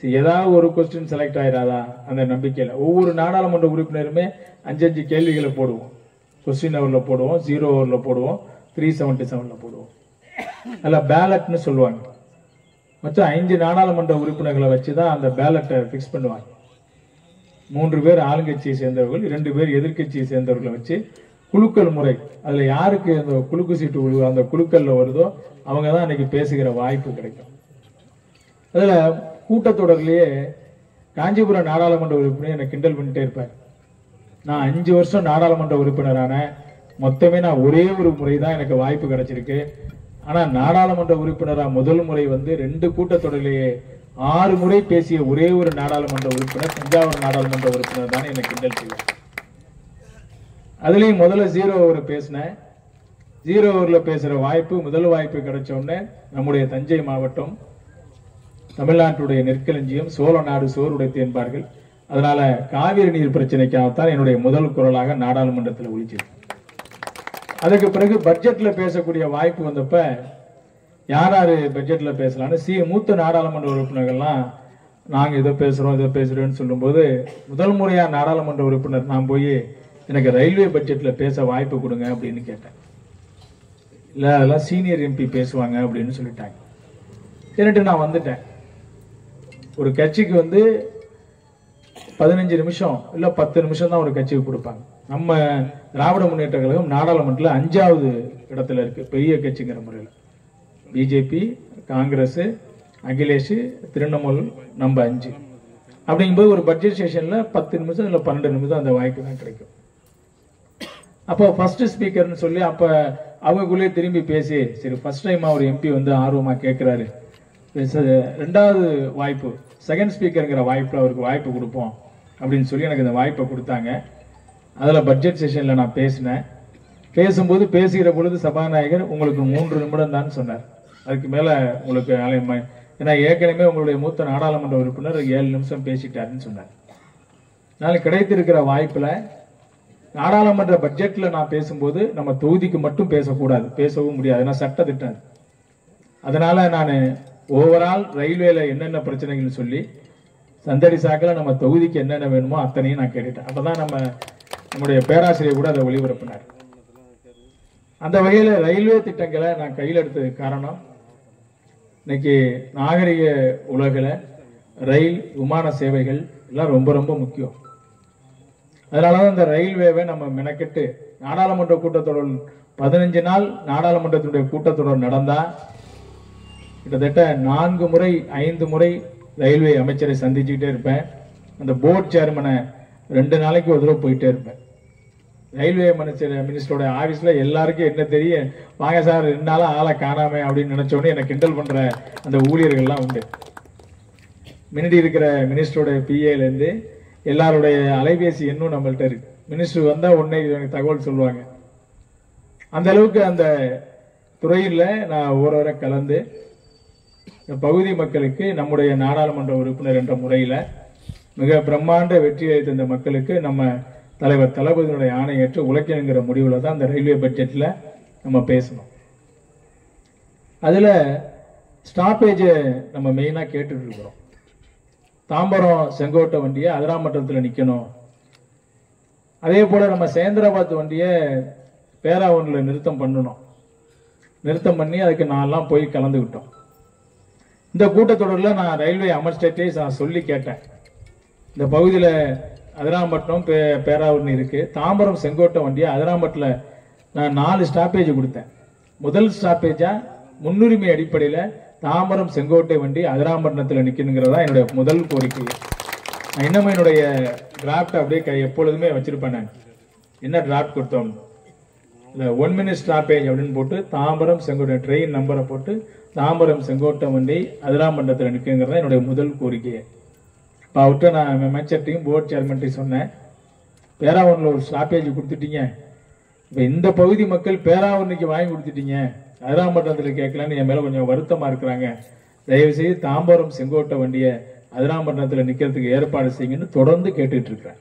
ஏதாவது ஒரு கொஸ்டின் செலக்ட் ஆயிடாதா அந்த நம்பிக்கையில் ஒவ்வொரு நாடாளுமன்ற உறுப்பினருமே 5 கேள்விகளை போடுவோம். கொஸ்டின் ஹவரில் போடுவோம், 0 ஹவரில் போடுவோம், 377 போடுவோம். அதில் பேலட்னு சொல்லுவாங்க. மொத்தம் 5 நாடாளுமன்ற உறுப்பினர்களை வச்சு தான் அந்த பேலட்டை ஃபிக்ஸ் பண்ணுவாங்க. 3 பேர் ஆளுங்கட்சியை சேர்ந்தவர்கள், 2 பேர் எதிர்கட்சியை சேர்ந்தவர்களை வச்சு குலுக்கல் முறை, அதில் யாருக்கு அந்த குலுக்கு சீட்டு அந்த குலுக்கல்ல வருதோ அவங்க தான் அன்னைக்கு பேசுகிற வாய்ப்பு கிடைக்கும். அதில் கூட்டத்தொடர்லேயே காஞ்சிபுரம் நாடாளுமன்ற உறுப்பினர் என்னை கிண்டல் பண்ணிட்டே இருப்பார். நான் 5 வருஷம் நாடாளுமன்ற உறுப்பினரான மொத்தமே நான் ஒரே ஒரு முறை தான் எனக்கு வாய்ப்பு கிடைச்சிருக்கு. ஆனால் நாடாளுமன்ற உறுப்பினராக முதல் முறை 2 கூட்டத்தொடரிலேயே 6 முறை பேசிய ஒரே ஒரு நாடாளுமன்ற உறுப்பினர் தஞ்சாவூர் நாடாளுமன்ற உறுப்பினர் தான் என்னை கிண்டல் செய்வார். அதுலேயும் முதல்ல 0 ஓவர் பேசினேன். 0 ஓவரில் பேசுகிற வாய்ப்பு முதல் வாய்ப்பு கிடைச்ச உடனே நம்முடைய தஞ்சை மாவட்டம் தமிழ்நாட்டுடைய நெற்களஞ்சியம், சோழ நாடு சோறுடைத்து என்பார்கள். அதனால காவிரி நீர் பிரச்சனைக்காகத்தான் என்னுடைய முதல் குரலாக நாடாளுமன்றத்தில் ஒலிச்சது. அதுக்கு பிறகு பட்ஜெட்ல பேசக்கூடிய வாய்ப்பு வந்தப்ப யார் பட்ஜெட்ல பேசலான்னு மூத்த நாடாளுமன்ற உறுப்பினர்கள்லாம் நாங்க இதை பேசுறோம்னு சொல்லும்போது முதல் முறையா நாடாளுமன்ற உறுப்பினர் நான் போய் எனக்கு ரயில்வே பட்ஜெட்ல பேச வாய்ப்பு கொடுங்க அப்படின்னு கேட்டேன். இல்ல அதெல்லாம் சீனியர் எம்பி பேசுவாங்க அப்படின்னு சொல்லிட்டாங்க. சரிட்டு நான் வந்துட்டேன். ஒரு கட்சிக்கு 15 நிமிஷம் இல்ல 10 நிமிஷம் தான் ஒரு கட்சிக்கு கொடுப்பாங்க. நம்ம திராவிட முன்னேற்ற கழகம் நாடாளுமன்றத்தில் 5வது இடத்துல இருக்கு பெரிய கட்சிங்கிற முறையில். பிஜேபி, காங்கிரஸ், அகிலேஷ், திரிணாமுல் நம்ம 5. அப்படிங்கும்போது ஒரு பட்ஜெட் செஷன்ல 10 நிமிஷம் இல்ல 12 நிமிஷம் அந்த வாய்ப்பு தான் கிடைக்கும். அப்போ ஃபர்ஸ்ட் ஸ்பீக்கர்னு சொல்லி அப்ப அவங்களுக்குள்ளே திரும்பி பேசி சரி ஃபர்ஸ்ட் டைம் ஒரு எம்பி ஆர்வமா கேட்கிறாரு, 2வது வாய்ப்பு செகண்ட் ஸ்பீக்கருங்கிற வாய்ப்புல அவருக்கு வாய்ப்பு கொடுப்போம் அப்படின்னு சொல்லி எனக்கு இந்த வாய்ப்பை கொடுத்தாங்க. அதில் பட்ஜெட் செஷனில் நான் பேசினேன். பேசும்போது பேசுகிற பொழுது சபாநாயகர் உங்களுக்கு 3 நிமிடம் தான் சொன்னார். அதுக்கு மேலே உங்களுக்கு ஏன்னா ஏற்கனவே உங்களுடைய மூத்த நாடாளுமன்ற உறுப்பினர் 7 நிமிஷம் பேசிட்டாருன்னு சொன்னார். நாளைக்கு கிடைத்திருக்கிற வாய்ப்பில் நாடாளுமன்ற பட்ஜெட்டில் நான் பேசும்போது நம்ம தொகுதிக்கு மட்டும் பேசக்கூடாது, பேசவும் முடியாது, ஏன்னா சட்டத்திட்டம். அதனால நான் ஓவரால் ரயில்வேல என்னென்ன பிரச்சனைகள் சொல்லி சந்தடி சாக்கில் நம்ம தொகுதிக்கு என்னென்ன வேணுமோ அத்தனையும் நான் கேட்டுட்டேன். அப்பதான் நம்முடைய பேராசிரியர் கூட அதை ஒளிபரப்பினார். அந்த வகையில் ரயில்வே திட்டங்களை நான் கையில் எடுத்ததுக்கு காரணம் இன்னைக்கு நாகரிக உலகில் ரயில் விமான சேவைகள் எல்லாம் ரொம்ப ரொம்ப முக்கியம். அதனாலதான் இந்த ரயில்வேவை நம்ம மெனக்கெட்டு நாடாளுமன்ற கூட்டத்தொடர் 15 நாள் நாடாளுமன்றத்தினுடைய கூட்டத்தொடர் நடந்தா கிட்டத்தட்ட 4 முறை 5 முறை ரயில்வே அமைச்சரை சந்திச்சுக்கிட்டே இருப்பேன். அந்த போர்டு சேர்மனை 2 நாளைக்கு ஒரு தடவை போயிட்டே இருப்பேன். ரயில்வே மினிஸ்டரோட ஆபீஸ்ல எல்லாருக்கும் என்ன தெரியும், வாங்க சார் 2 நாளா ஆளை காணாம அப்படின்னு நினைச்சோடனே எனக்கு கிண்டல் பண்ற அந்த ஊழியர்கள்லாம் உண்டு. முன்னாடி இருக்கிற மினிஸ்டரோட பிஏல இருந்து எல்லாருடைய அலைபேசி எண்ணும் நம்மள்ட்ட இருக்கு. மினிஸ்டர் வந்தா உடனே எனக்கு தகவல் சொல்லுவாங்க. அந்த அளவுக்கு அந்த துறையில நான் ஒருவரை கலந்து இந்த பகுதி மக்களுக்கு நம்முடைய நாடாளுமன்ற உறுப்பினர் என்ற முறையில மிக பிரம்மாண்ட வெற்றி அளித்த இந்த மக்களுக்கு நம்ம தலைவர் தளபதியினுடைய ஆணையற்று உழைக்கணுங்கிற முடிவுல தான் இந்த ரயில்வே பட்ஜெட்ல நம்ம பேசணும். அதுல ஸ்டாப்பேஜ் நம்ம மெயினா கேட்டுட்டு இருக்கிறோம். தாம்பரம் செங்கோட்டை வண்டியை அதிராமட்டத்தில் நிக்கணும். அதே போல நம்ம சேந்திராபாத் வண்டியை பேராவூர்ல நிறுத்தம் பண்ணணும். நிறுத்தம் பண்ணி அதுக்கு நான்லாம் போய் கலந்துக்கிட்டோம். இந்த கூட்டத்தொடரில் நான் ரயில்வே அமர்ஸ்டேட்டே நான் சொல்லி கேட்டேன். இந்த பகுதியில் அதிராம்பட்டினம் பேராவூர்னு இருக்கு. தாம்பரம் செங்கோட்டை வண்டியை அதிராம்பட்டில் நான் 4 ஸ்டாப்பேஜ் கொடுத்தேன். முதல் ஸ்டாப்பேஜா முன்னுரிமை அடிப்படையில் தாம்பரம் செங்கோட்டை வண்டி அதிராம்பட்டினத்தில் நிற்கணுங்கிறதா என்னுடைய முதல் கோரிக்கை. நான் இன்னமும் என்னுடைய டிராப்ட் அப்படியே எப்பொழுதுமே வச்சிருப்பேன். நான் என்ன டிராப்ட் கொடுத்தோம், இந்த 1 minute ஸ்டாப்பேஜ் அப்படின்னு போட்டு தாம்பரம் செங்கோட்டை ட்ரெயின் நம்பரை போட்டு தாம்பரம் செங்கோட்டை வண்டி அதிராம்பட்டினத்தில் நிற்குங்கிறதா என்னுடைய முதல் கோரிக்கையை. இப்போ அவர்கிட்ட நான் அமைச்சர்ட்டையும் போர்டு சேர்மன்ட்டையும் சொன்னேன், பேராவூரில் ஒரு ஸ்டாப்பேஜ் கொடுத்துட்டீங்க, இப்போ இந்த பகுதி மக்கள் பேராவூர்னிக்கு வாங்கி கொடுத்துட்டீங்க, அதிராம்பட்டினத்தில் கேட்கலான்னு என் மேலே கொஞ்சம் வருத்தமாக இருக்கிறாங்க. தயவுசெய்து தாம்பரம் செங்கோட்டை வண்டியை அதிராம்பட்டினத்தில் நிற்கிறதுக்கு ஏற்பாடு செய்யுங்கன்னு தொடர்ந்து கேட்டுட்டு இருக்கிறேன்.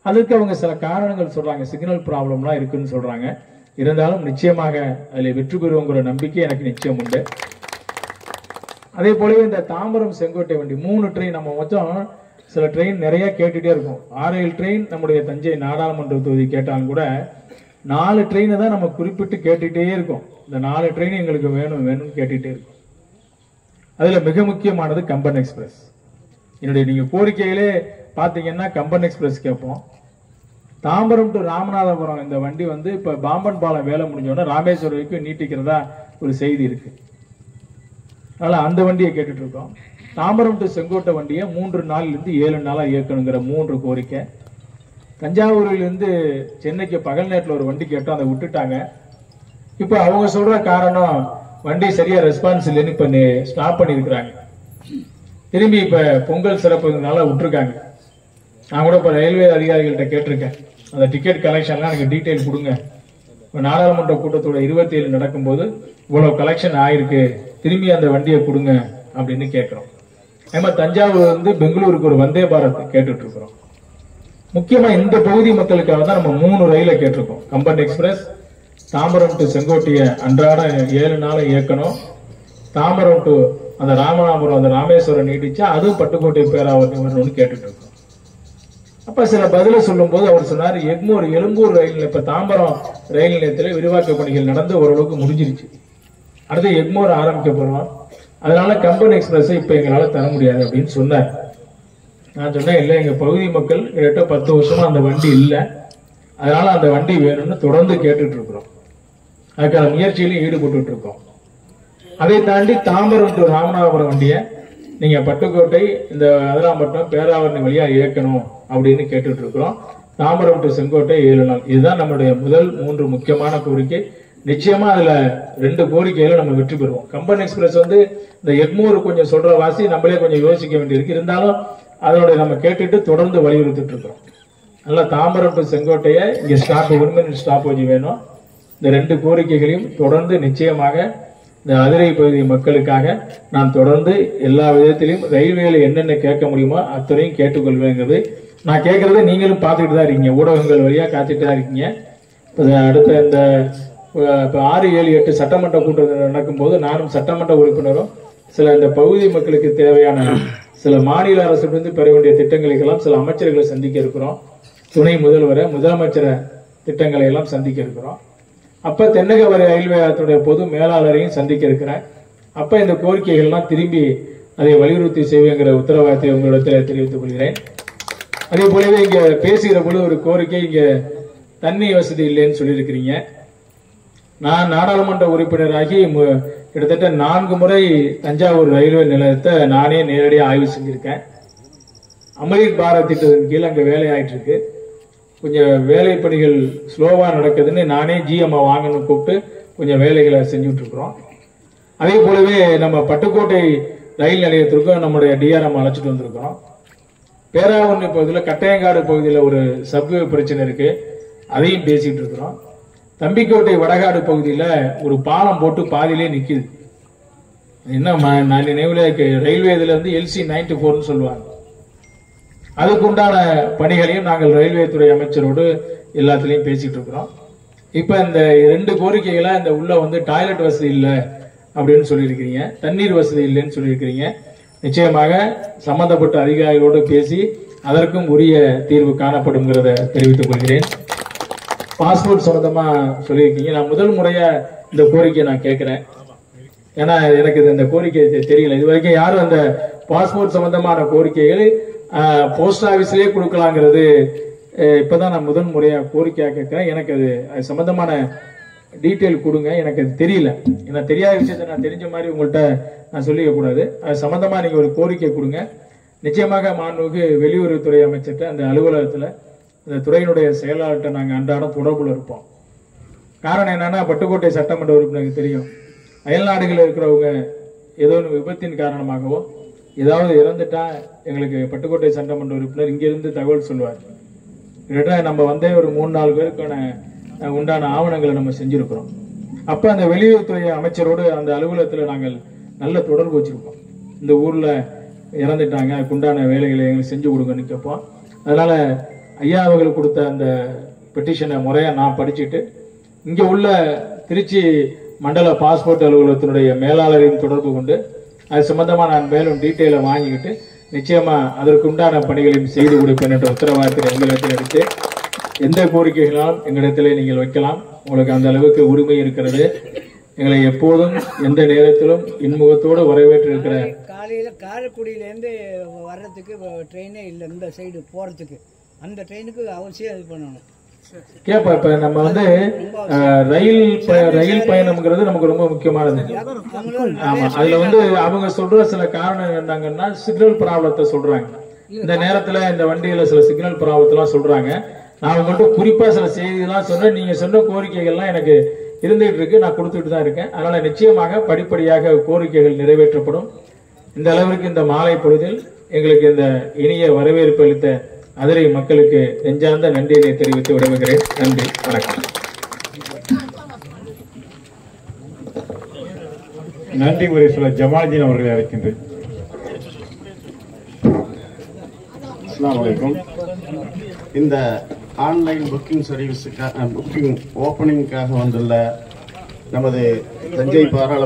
அதுக்கு அவங்க சில காரணங்கள் சொல்றாங்க, சிக்னல் ப்ராப்ளம்லாம் இருக்குன்னு சொல்றாங்க. இருந்தாலும் நிச்சயமாக அதில் வெற்றி பெறுவோங்கிற நம்பிக்கை எனக்கு நிச்சயம் உண்டு. அதே போலவே இந்த தாம்பரம் செங்கோட்டை வண்டி 3 ட்ரெயின் நம்ம மொத்தம் சில ட்ரெயின் நிறைய கேட்டுட்டே இருக்கும். 6-7 ட்ரெயின் நம்முடைய தஞ்சை நாடாளுமன்ற தொகுதி கேட்டாலும் கூட 4 ட்ரெயினை தான் நம்ம குறிப்பிட்டு கேட்டுட்டே இருக்கோம். இந்த 4 ட்ரெயின் எங்களுக்கு வேணும் வேணும்னு கேட்டுட்டே இருக்கும். அதுல மிக முக்கியமானது கம்பன் எக்ஸ்பிரஸ். என்னுடைய நீங்க கோரிக்கையிலே பாத்தீங்கன்னா கம்பன் எக்ஸ்பிரஸ் கேட்போம். தாம்பரம் டு ராமநாதபுரம் இந்த வண்டி வந்து இப்ப பாம்பன் பாலம் வேலை முடிஞ்சோன்னா ராமேஸ்வரம் வரைக்கும் நீட்டிக்கிறதா ஒரு செய்தி இருக்கு. அதனால அந்த வண்டியை கேட்டுட்டு இருக்கோம். தாம்பரம் டு செங்கோட்டை வண்டியை 3 நாளிலிருந்து 7 நாளா இயக்கணுங்கிற 3 கோரிக்கை. தஞ்சாவூரிலிருந்து சென்னைக்கு பகல் நேரத்தில் ஒரு வண்டி கேட்டோம், அதை விட்டுட்டாங்க. இப்ப அவங்க சொல்ற காரணம் வண்டி சரியா ரெஸ்பான்ஸ் இல்லைன்னு இப்ப ஸ்டாப் பண்ணி இருக்கிறாங்க. திரும்பி இப்ப பொங்கல் சிறப்புனால விட்டுருக்காங்க. நான் கூட இப்ப ரயில்வே அதிகாரிகள்கிட்ட கேட்டிருக்கேன், அந்த டிக்கெட் கலெக்ஷன்லாம் எனக்கு டீட்டெயில் கொடுங்க. இப்போ நாடாளுமன்ற கூட்டத்தோட 27 நடக்கும்போது இவ்வளவு கலெக்ஷன் ஆயிருக்கு, திரும்பி அந்த வண்டியை கொடுங்க அப்படின்னு கேட்கிறோம். நம்ம தஞ்சாவூர் வந்து பெங்களூருக்கு ஒரு வந்தே பாரத் கேட்டுட்டு இருக்கிறோம். முக்கியமா இந்த பகுதி மக்களுக்காக தான் நம்ம 3 ரயிலை கேட்டிருக்கோம். கம்பன் எக்ஸ்பிரஸ் தாம்பரம் டு செங்கோட்டைய அன்றாட 7 நாளை இயக்கணும். தாம்பரம் டு அந்த ராமநாதபுரம் அந்த ராமேஸ்வரம் நீடிச்சா அதுவும் பட்டுக்கோட்டை பேராவூர் வரணும்னு கேட்டுட்டு இருக்கோம். அப்ப சில பதில சொல்லும் போது அவர் சொன்னார், எக்மோர் எழும்பூர் ரயில் இப்ப தாம்பரம் ரயில் நிலையத்தில் விரிவாக்க பணிகள் நடந்து ஓரளவுக்கு முடிஞ்சிருச்சு, அடுத்து எக்மோர் ஆரம்பிக்க போறோம், அதனால கம்பன் எக்ஸ்பிரஸ் இப்ப எங்களால தர முடியாது அப்படின்னு சொன்னார். நான் சொன்னேன், இல்லை எங்க பகுதி மக்கள் கிட்ட 10 வருஷமா அந்த வண்டி இல்லை, அதனால அந்த வண்டி வேணும்னு தொடர்ந்து கேட்டுட்டு இருக்கிறோம். அதுக்கான முயற்சியிலும் ஈடுபட்டு இருக்கோம். அதை தாண்டி தாம்பரம் டு ராமநாதபுரம் வண்டியை நீங்க பட்டுக்கோட்டை இந்த அதிராம்பட்டினம் பேராவூரணி வழியா இயக்கணும் அப்படின்னு கேட்டுட்டு இருக்கிறோம். தாம்பரம் டு செங்கோட்டை 7 நாள், இதுதான் நம்மளுடைய முதல் 3 முக்கியமான கோரிக்கை. நிச்சயமா அதுல 2 கோரிக்கையில நம்ம வெற்றி பெறுவோம். கம்பன் எக்ஸ்பிரஸ் வந்து இந்த எக்மோர் கொஞ்சம் சொல்ற வாசி நம்மளே கொஞ்சம் யோசிக்க வேண்டியிருக்கு. இருந்தாலும் அதனுடைய நம்ம கேட்டுட்டு தொடர்ந்து வலியுறுத்திட்டு இருக்கிறோம். நல்லா தாம்பரம் டு செங்கோட்டையை இங்க ஸ்டாப் 1 minute ஸ்டாப் வச்சு வேணும். இந்த 2 கோரிக்கைகளையும் தொடர்ந்து நிச்சயமாக இந்த அதிரை பகுதி மக்களுக்காக நான் தொடர்ந்து எல்லா விதத்திலையும் ரயில்வேல என்னென்ன கேட்க முடியுமோ அத்தனையும் கேட்டுக்கொள்வேங்கிறது. நான் கேட்கறத நீங்களும் பார்த்துக்கிட்டு தான் இருக்கீங்க, ஊடகங்கள் வழியா காத்துட்டு தான் இருக்கீங்க. அடுத்த இந்த 6, 7, 8 சட்டமன்ற கூட்டம் நடக்கும்போது நானும் சட்டமன்ற உறுப்பினரும் சில இந்த பகுதி மக்களுக்கு தேவையான சில மாநில அரசிலிருந்து பெற வேண்டிய திட்டங்களுக்கெல்லாம் சில அமைச்சர்களை சந்திக்க இருக்கிறோம். துணை முதல்வரை, முதலமைச்சரை திட்டங்களை எல்லாம் சந்திக்க இருக்கிறோம். அப்ப தென்னக ரயில்வே பொது மேலாளரையும் சந்திக்க இருக்கிறேன். அப்ப இந்த கோரிக்கைகள்லாம் திரும்பி அதை வலியுறுத்தி செய்வேங்கிற உத்தரவாதத்தை உங்களிடத்தில் தெரிவித்துக் கொள்கிறேன். அதே போலவே இங்க பேசுகிற பொழுது ஒரு கோரிக்கை, இங்க தண்ணி வசதி இல்லைன்னு சொல்லியிருக்கிறீங்க. நான் நாடாளுமன்ற உறுப்பினராகி கிட்டத்தட்ட 4 முறை தஞ்சாவூர் ரயில்வே நிலையத்தை நானே நேரடியாக ஆய்வு செஞ்சிருக்கேன். அமிர்த் பாரத் திட்டத்தின் கீழ் அங்கே வேலை ஆயிட்டு இருக்கு. கொஞ்சம் வேலை பணிகள் ஸ்லோவா நடக்குதுன்னு நானே ஜிஎம்ஐ வாங்கணும்னு கூப்பிட்டு கொஞ்சம் வேலைகளை செஞ்சுட்டு இருக்கிறோம். அதே போலவே நம்ம பட்டுக்கோட்டை ரயில் நிலையத்திற்கும் நம்முடைய டிஆர்எம் அழைச்சிட்டு வந்திருக்கிறோம். பேராவூரணி பகுதியில் கட்டையங்காடு பகுதியில் ஒரு சப்வே பிரச்சனை இருக்கு, அதையும் பேசிட்டு இருக்கிறோம். தம்பிக்கோட்டை வடகாடு பகுதியில் ஒரு பாலம் போட்டு பாதியிலே நிக்குது. என்ன நான் நினைவுல ரயில்வே இதுல வந்து LC 94 சொல்லுவாங்க. அதுக்குண்டான பணிகளையும் நாங்கள் ரயில்வே துறை அமைச்சரோடு எல்லாத்திலையும் பேசிட்டு இருக்கிறோம். இப்ப இந்த 2 கோரிக்கைகளை இந்த உள்ள வந்து டாய்லெட் வசதி இல்லை அப்படின்னு சொல்லியிருக்கிறீங்க, தண்ணீர் வசதி இல்லைன்னு சொல்லியிருக்கிறீங்க. நிச்சயமாக சம்பந்தப்பட்ட அதிகாரிகளோடு பேசி அதற்கும் உரிய தீர்வு காணப்படுங்கிறத தெரிவித்துக் கொள்கிறேன். பாஸ்போர்ட் சம்பந்தமா சொல்லியிருக்கீங்க. நான் முதல் முறையா இந்த கோரிக்கையை நான் கேட்கிறேன். ஏன்னா எனக்கு இந்த கோரிக்கை தெரியல. இது வரைக்கும் யாரும் அந்த பாஸ்போர்ட் சம்பந்தமான கோரிக்கைகள் போஸ்ட் ஆபீஸ்லயே கொடுக்கலாங்கிறது இப்பதான் நான் முதல் முறையா கோரிக்கையா கேட்கிறேன். எனக்கு அது சம்பந்தமான டீட்டெயில் கொடுங்க, எனக்கு அது தெரியல. ஏன்னா தெரியாத விஷயத்த நான் தெரிஞ்ச மாதிரி உங்கள்கிட்ட நான் சொல்லிக்க கூடாது. அது சம்பந்தமா நீங்க ஒரு கோரிக்கை கொடுங்க. நிச்சயமாக மாண்புமிகு வெளியுறவுத்துறை அமைச்சர்கிட்ட அந்த அலுவலகத்துல இந்த துறையினுடைய செயலாளர்கிட்ட நாங்கள் அன்றாடம் தொடர்புல இருப்போம். காரணம் என்னன்னா, பட்டுக்கோட்டை சட்டமன்ற உறுப்பினருக்கு தெரியும், அயல் நாடுகளில் இருக்கிறவங்க ஏதோ ஒரு விபத்தின் காரணமாகவோ ஏதாவது இறந்துட்டா எங்களுக்கு பட்டுக்கோட்டை சட்டமன்ற உறுப்பினர் இங்கிருந்து தகவல் சொல்லுவார். கிட்டத்தட்ட நம்ம வந்தே ஒரு 3-4 பேருக்கான உண்டான ஆவணங்களை நம்ம செஞ்சிருக்கிறோம். அப்ப அந்த வெளியுறவுத்துறை அமைச்சரோடு அந்த அலுவலகத்தில் நாங்கள் நல்ல தொடர்பு வச்சிருக்கோம். இந்த ஊர்ல இறந்துட்டாங்க, அதுக்குண்டான வேலைகளை எங்களுக்கு செஞ்சு கொடுங்கன்னு கேட்போம். அதனால ஐயா அவர்கள் கொடுத்த அந்த பெட்டிஷனை முறையா நான் படிச்சுட்டு இங்க உள்ள திருச்சி மண்டல பாஸ்போர்ட் அலுவலகத்தினுடைய மேலாளரையும் தொடர்பு கொண்டு அது சம்பந்தமா நான் மேலும் டீட்டெயிலை வாங்கிக்கிட்டு நிச்சயமா அதற்குண்டான பணிகளையும் செய்து கொடுப்பேன் என்ற உத்தரவாதத்தை எங்களிடத்தில் எடுத்து எந்த கோரிக்கைகளாலும் எங்களிடத்திலே நீங்கள் வைக்கலாம். உங்களுக்கு அந்த அளவுக்கு உரிமை இருக்கிறது. எங்களை எப்போதும் எந்த நேரத்திலும் இன்முகத்தோடு வரவேற்று இருக்கிற காலையில காரைக்குடியிலேருந்து வர்றதுக்கு ட்ரெயினே இல்லை, இந்த சைடு போறதுக்கு அந்த ட்ரெயினுக்கு அவசியம் இது பண்ணணும். கேப்பா இப்ப நம்ம வந்து ரயில் பயணம்ங்கிறது நமக்கு ரொம்ப முக்கியமானது. ஆமா, அதுல வந்து அவங்க சொல்ற சில காரணம் என்னங்கன்னா சிக்னல் ப்ராப்ளத்தை சொல்றாங்க. இந்த நேரத்துல இந்த வண்டியில சில சிக்னல் ப்ராப்ளத்தெல்லாம் சொல்றாங்க. நான் உங்கள்கிட்ட குறிப்பா சில செய்திகள்லாம் சொன்னேன். நீங்க சொன்ன கோரிக்கைகள்லாம் எனக்கு இருந்துகிட்டு இருக்கு, நான் கொடுத்துட்டு தான் இருக்கேன். அதனால நிச்சயமாக படிப்படியாக கோரிக்கைகள் நிறைவேற்றப்படும். இந்த அளவிற்கு இந்த மாலை பொழுதில் எங்களுக்கு இந்த இனிய வரவேற்பு அளித்த அதிரை மக்களுக்கு நெஞ்சார்ந்த நன்றியை தெரிவித்து விடைபெறுகிறேன். நன்றி, வணக்கம். நன்றி உரை சொல்ல ஜமாலுதீன் அவர்களை அழைக்கின்றேன். அஸ்ஸலாமு அலைக்கும். இந்த ஆன்லைன் புக்கிங் சர்வீஸுக்காக புக்கிங் ஓப்பனிங்காக வந்துள்ள நமது தஞ்சை பாராளுமன்ற